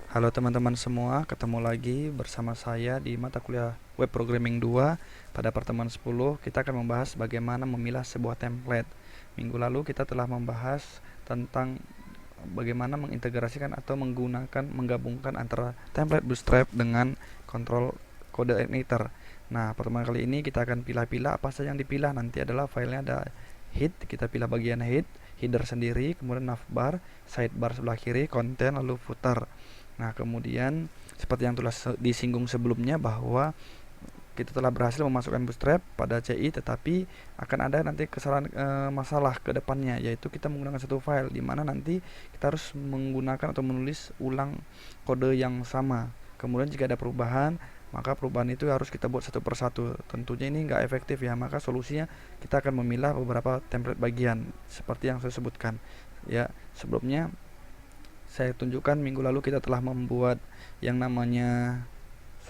Halo teman-teman semua, ketemu lagi bersama saya di mata kuliah Web Programming 2. Pada pertemuan 10, kita akan membahas bagaimana memilah sebuah template. Minggu lalu kita telah membahas tentang bagaimana mengintegrasikan atau menggabungkan antara template Bootstrap dengan control code editor. Nah, pertemuan kali ini kita akan pilih-pilih apa saja yang dipilah. Nanti adalah filenya ada head, kita pilih bagian header sendiri, kemudian navbar, sidebar sebelah kiri, konten, lalu footer. Nah, kemudian seperti yang telah disinggung sebelumnya bahwa kita telah berhasil memasukkan bootstrap pada CI, tetapi akan ada nanti kesalahan masalah ke depannya, yaitu kita menggunakan satu file di mana nanti kita harus menggunakan atau menulis ulang kode yang sama. Kemudian jika ada perubahan, maka perubahan itu harus kita buat satu persatu. Tentunya ini nggak efektif ya, maka solusinya kita akan memilah beberapa template bagian seperti yang saya sebutkan. Ya, sebelumnya saya tunjukkan minggu lalu kita telah membuat yang namanya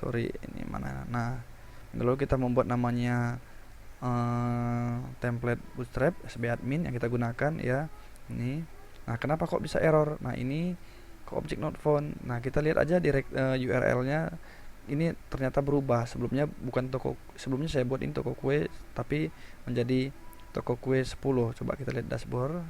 ini mana. Nah, minggu lalu kita membuat namanya template bootstrap sbadmin yang kita gunakan ya. Ini. Nah, kenapa kok bisa error? Nah, ini kok object not found. Nah, kita lihat aja direct URL-nya. Ini ternyata berubah. Sebelumnya saya buat ini toko kue tapi menjadi toko kue 10. Coba kita lihat dashboard.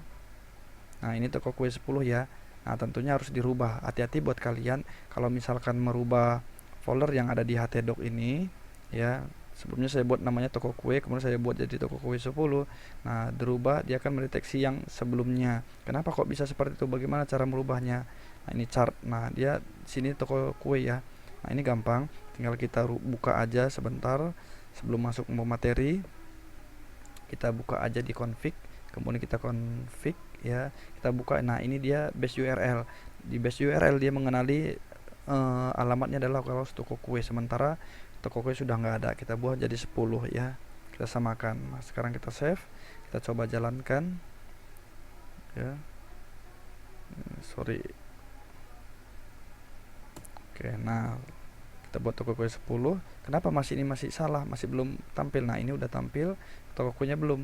Nah, ini toko kue 10 ya. Nah, tentunya harus dirubah. Hati-hati buat kalian kalau misalkan merubah folder yang ada di htdoc ini ya. Sebelumnya saya buat namanya toko kue, kemudian saya buat jadi toko kue 10. Nah, dirubah dia akan mendeteksi yang sebelumnya. Kenapa kok bisa seperti itu? Bagaimana cara merubahnya? Nah, ini chart. Nah, dia sini toko kue ya. Nah, ini gampang. Tinggal kita buka aja sebentar sebelum masuk ke materi. Kita buka aja di config, kemudian kita config ya, kita buka. Nah, ini dia base URL. Di base URL dia mengenali alamatnya adalah kalau toko kue, sementara toko kue sudah nggak ada. Kita buat jadi 10 ya, kita samakan. Nah, sekarang kita save, kita coba jalankan ya. Oke, nah kita buat toko kue 10. Kenapa ini masih salah, masih belum tampil? Nah, ini udah tampil, toko kuenya belum.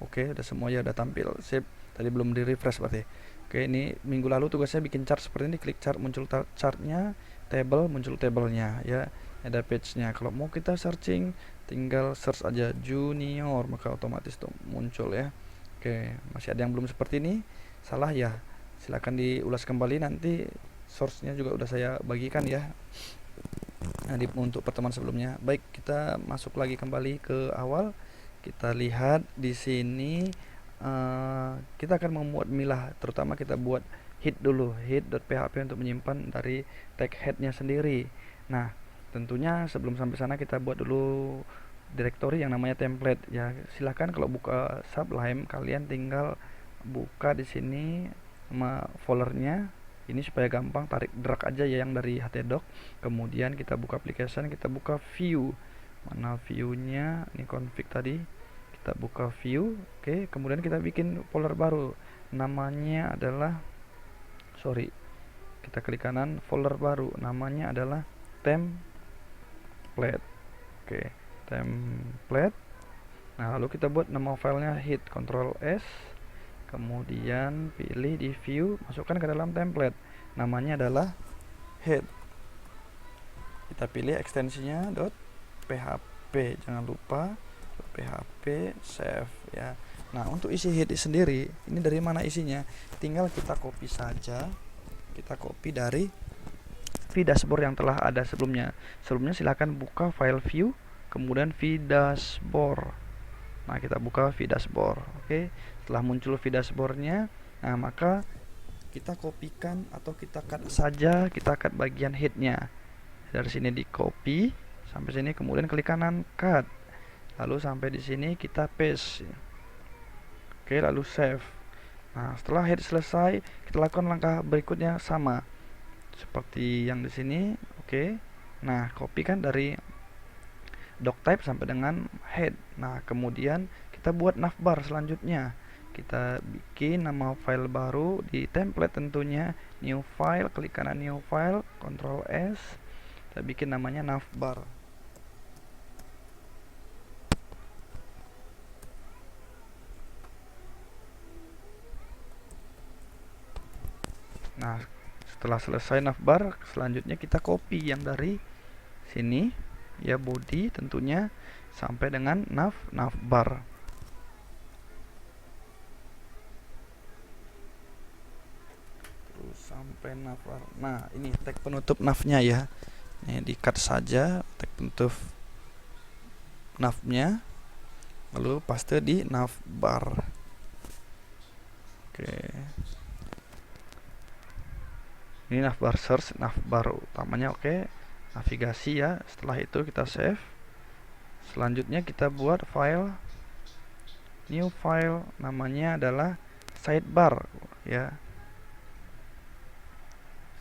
Oke, udah semuanya udah tampil. Sip. Tadi belum di refresh berarti. Oke, ini minggu lalu tugasnya bikin chart seperti ini. Klik chart, muncul chartnya, table, muncul tablenya ya. Ada page-nya. Kalau mau kita searching, tinggal search aja junior, maka otomatis tuh muncul ya. Oke, masih ada yang belum seperti ini? Salah ya. Silakan diulas kembali, nanti source-nya juga udah saya bagikan ya. Nah, untuk pertemuan sebelumnya. Baik, kita masuk lagi kembali ke awal. Kita lihat di sini kita akan membuat milah, terutama kita buat head dulu, head.php untuk menyimpan dari tag headnya sendiri. Nah, tentunya sebelum sampai sana kita buat dulu directory yang namanya template ya. Silahkan kalau buka Sublime kalian tinggal buka di sini sama foldernya. Ini supaya gampang, tarik drag aja ya yang dari htdoc. Kemudian kita buka application, kita buka view. Mana viewnya? Ini config tadi. Kita buka view. Oke, kemudian kita bikin folder baru. Namanya adalah kita klik kanan, folder baru. Namanya adalah template. Oke, template. Nah, lalu kita buat nama filenya hit, Ctrl S. Kemudian pilih di view, masukkan ke dalam template. Namanya adalah head. Kita pilih ekstensinya .php, jangan lupa .php, save ya. Nah, untuk isi head sendiri, ini dari mana isinya? Tinggal kita copy saja. Kita copy dari vdashboard yang telah ada sebelumnya. Sebelumnya silahkan buka file view, kemudian vdashboard. Nah, kita buka vdashboard. Oke, setelah muncul vdashboardnya, nah maka kita kopikan atau kita cut saja, kita cut bagian headnya. Dari sini di copy sampai sini, kemudian klik kanan cut. Lalu sampai di sini kita paste. Oke, lalu save. Nah, setelah head selesai, kita lakukan langkah berikutnya sama seperti yang di sini. Oke. Nah, copy kan dari doctype sampai dengan head. Nah, kemudian kita buat navbar selanjutnya. Kita bikin nama file baru di template tentunya, new file, klik kanan new file, Ctrl S. Kita bikin namanya navbar. Nah, Setelah selesai navbar, selanjutnya kita copy yang dari sini ya, body tentunya sampai dengan navbar. Terus sampai navbar. Nah, ini tag penutup navnya ya. Ini di cut saja tag penutup navnya, lalu paste di navbar. Oke. Ini navbar search, navbar utamanya. Oke, navigasi ya. Setelah itu kita save. Selanjutnya kita buat file, new file, namanya adalah sidebar ya.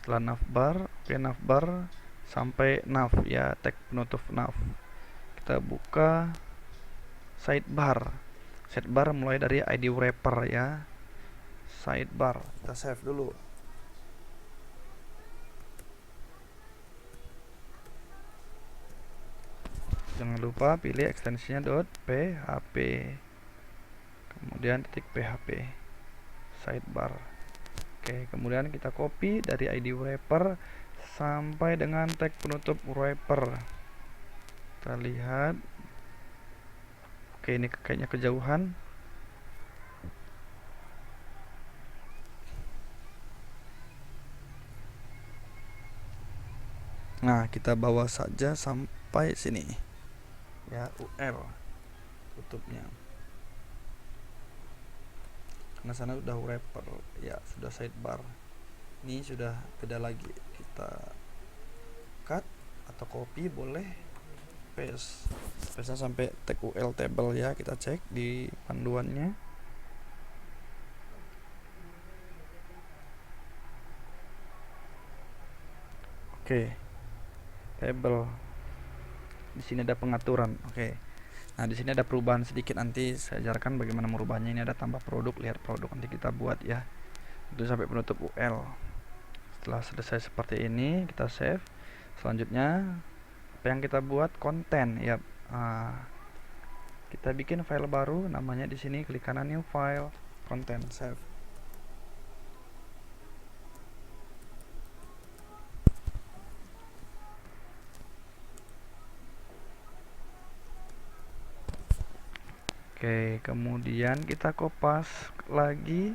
Setelah navbar, oke, navbar sampai nav ya, tag penutup nav. Kita buka sidebar. Sidebar mulai dari ID wrapper ya. Sidebar, kita save dulu. Jangan lupa pilih ekstensinya .php, kemudian .php sidebar. Oke, kemudian kita copy dari ID wrapper sampai dengan tag penutup wrapper. Kita lihat. Oke, ini kayaknya kejauhan. Nah, kita bawa saja sampai sini ya, UL tutupnya, karena sana udah wrapper ya, sudah sidebar. Ini sudah beda lagi. Kita cut atau copy, boleh paste sampai tag UL table ya. Kita cek di panduannya. Oke, table. Di sini ada pengaturan. Oke. Nah, di sini ada perubahan sedikit, nanti saya ajarkan bagaimana merubahnya. Ini ada tambah produk, lihat produk nanti kita buat ya. Itu sampai penutup UL. Setelah selesai seperti ini, kita save. Selanjutnya apa yang kita buat, konten ya. Kita bikin file baru, namanya di sini klik kanan new file, konten, save. Oke, kemudian kita kopas lagi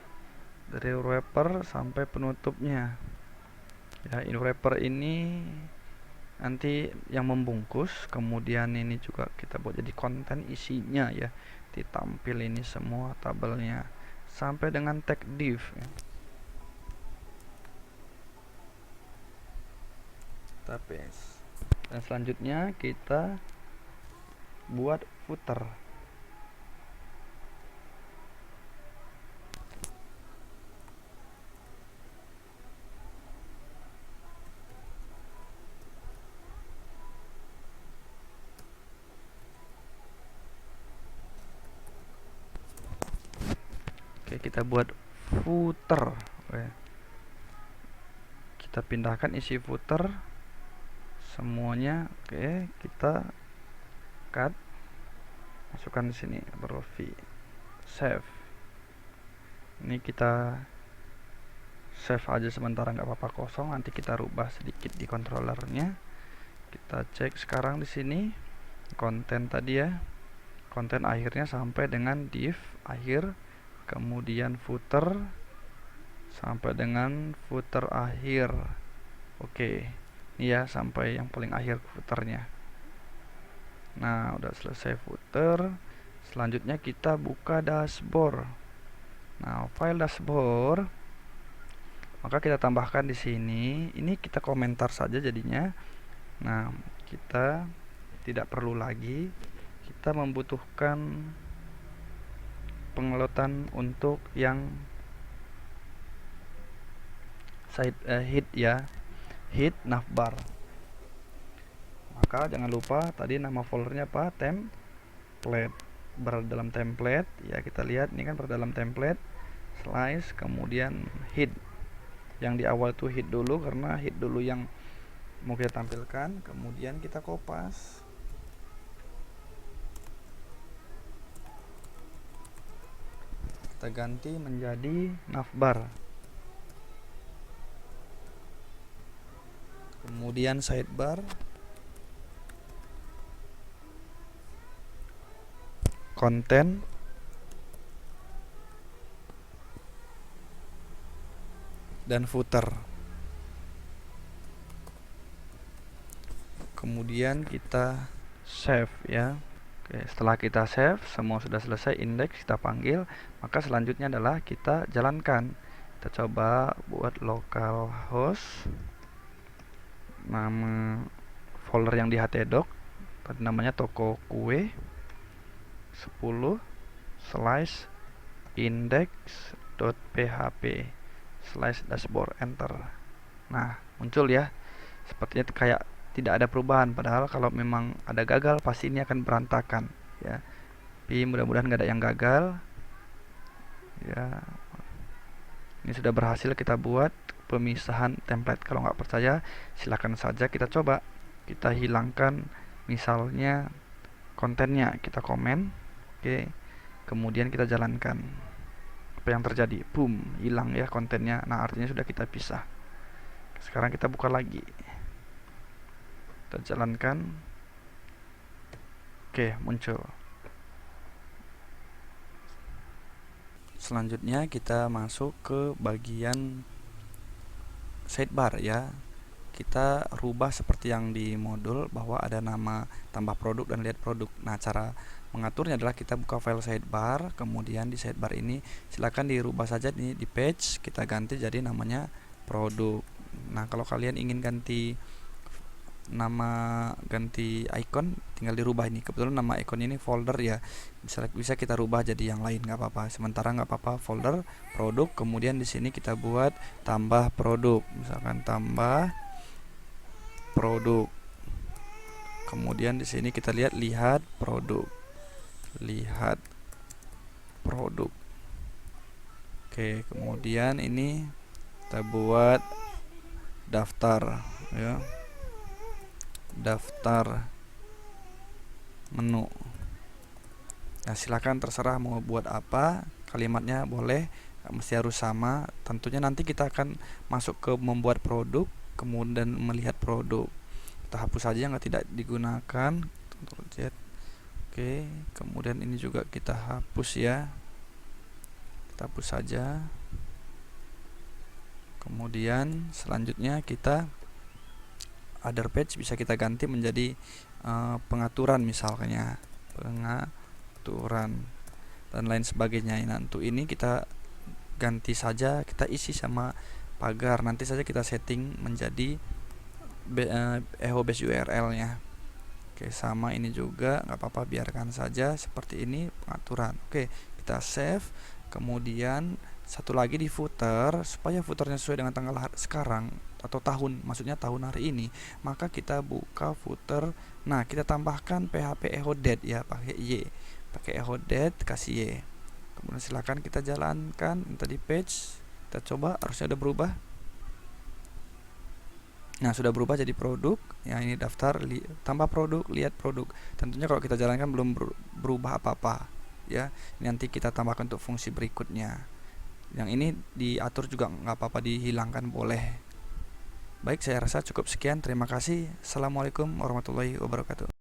dari wrapper sampai penutupnya ya. In wrapper ini nanti yang membungkus, kemudian ini juga kita buat jadi konten isinya ya, ditampil ini semua tabelnya sampai dengan tag div ya. Kita paste, dan selanjutnya kita buat footer. Oke, kita buat footer. Oke, kita pindahkan isi footer semuanya. Oke, kita cut, masukkan di sini, baru save. Ini kita save aja sementara, nggak apa-apa kosong, nanti kita rubah sedikit di controllernya. Kita cek sekarang di sini konten tadi ya, konten akhirnya sampai dengan div akhir, kemudian footer sampai dengan footer akhir. Oke, ini ya sampai yang paling akhir footernya. Nah, udah selesai footer. Selanjutnya kita buka dashboard. Nah, file dashboard, maka kita tambahkan di sini. Ini kita komentar saja jadinya. Nah, kita tidak perlu lagi. Kita membutuhkan pengelotan untuk yang side hit ya, hit navbar. Maka jangan lupa tadi nama foldernya apa, template. Berada dalam template ya, kita lihat ini kan berada dalam template, slice, kemudian hit. Yang di awal itu hit dulu, karena hit dulu yang mau kita tampilkan. Kemudian kita kopas, kita ganti menjadi navbar. kemudian sidebar, konten, dan footer. Kemudian kita save ya. Oke, setelah kita save, semua sudah selesai, indeks kita panggil, maka selanjutnya adalah kita jalankan. Kita coba buat localhost, nama folder yang di htdoc tadi namanya toko kue 10 slash index.php slash dashboard, enter. Nah, muncul ya, sepertinya kayak tidak ada perubahan, padahal kalau memang ada gagal pasti ini akan berantakan ya. Tapi mudah-mudahan nggak ada yang gagal ya. Ini sudah berhasil kita buat pemisahan template. Kalau nggak percaya silakan saja kita coba. Kita hilangkan misalnya kontennya, kita komen, oke, kemudian kita jalankan. Apa yang terjadi? Boom, hilang ya kontennya. Nah, artinya sudah kita pisah. Sekarang kita buka lagi, kita jalankan. Oke, muncul. Selanjutnya kita masuk ke bagian sidebar ya. Kita rubah seperti yang di modul bahwa ada nama, tambah produk, dan lihat produk. Nah, cara mengaturnya adalah kita buka file sidebar, kemudian di sidebar ini silakan dirubah saja nih di page, kita ganti jadi namanya produk. Nah, kalau kalian ingin ganti nama, ganti icon, tinggal dirubah ini. Kebetulan nama icon ini folder ya, bisa kita rubah jadi yang lain, nggak apa-apa. Sementara nggak apa-apa, folder produk. Kemudian di sini kita buat tambah produk, misalkan tambah produk. Kemudian di sini kita lihat produk, lihat produk. Oke, kemudian ini kita buat daftar ya, daftar menu. Nah, silakan terserah mau buat apa, kalimatnya boleh, mesti harus sama. Tentunya nanti kita akan masuk ke membuat produk, kemudian melihat produk. Kita hapus saja yang tidak digunakan, Ctrl Z. Oke, kemudian ini juga kita hapus ya, kita hapus saja. Kemudian selanjutnya kita other page bisa kita ganti menjadi pengaturan, misalnya pengaturan dan lain sebagainya. Nah, untuk ini kita ganti saja, kita isi sama pagar, nanti saja kita setting menjadi echo base URL nya. Oke, sama ini juga nggak apa-apa, biarkan saja seperti ini pengaturan. Oke, kita save. Kemudian satu lagi di footer, supaya footernya sesuai dengan tanggal sekarang atau tahun, maksudnya tahun hari ini, maka kita buka footer. Nah, kita tambahkan php echo date ya, pakai y, pakai echo date, kasih y. Kemudian silakan kita jalankan tadi page, kita coba, harusnya udah berubah. Nah, sudah berubah jadi produk ya. Ini daftar, tambah produk, lihat produk. Tentunya kalau kita jalankan belum berubah apa-apa ya. Ini nanti kita tambahkan untuk fungsi berikutnya. Yang ini diatur juga nggak apa-apa, dihilangkan boleh. Baik, saya rasa cukup sekian. Terima kasih. Assalamualaikum warahmatullahi wabarakatuh.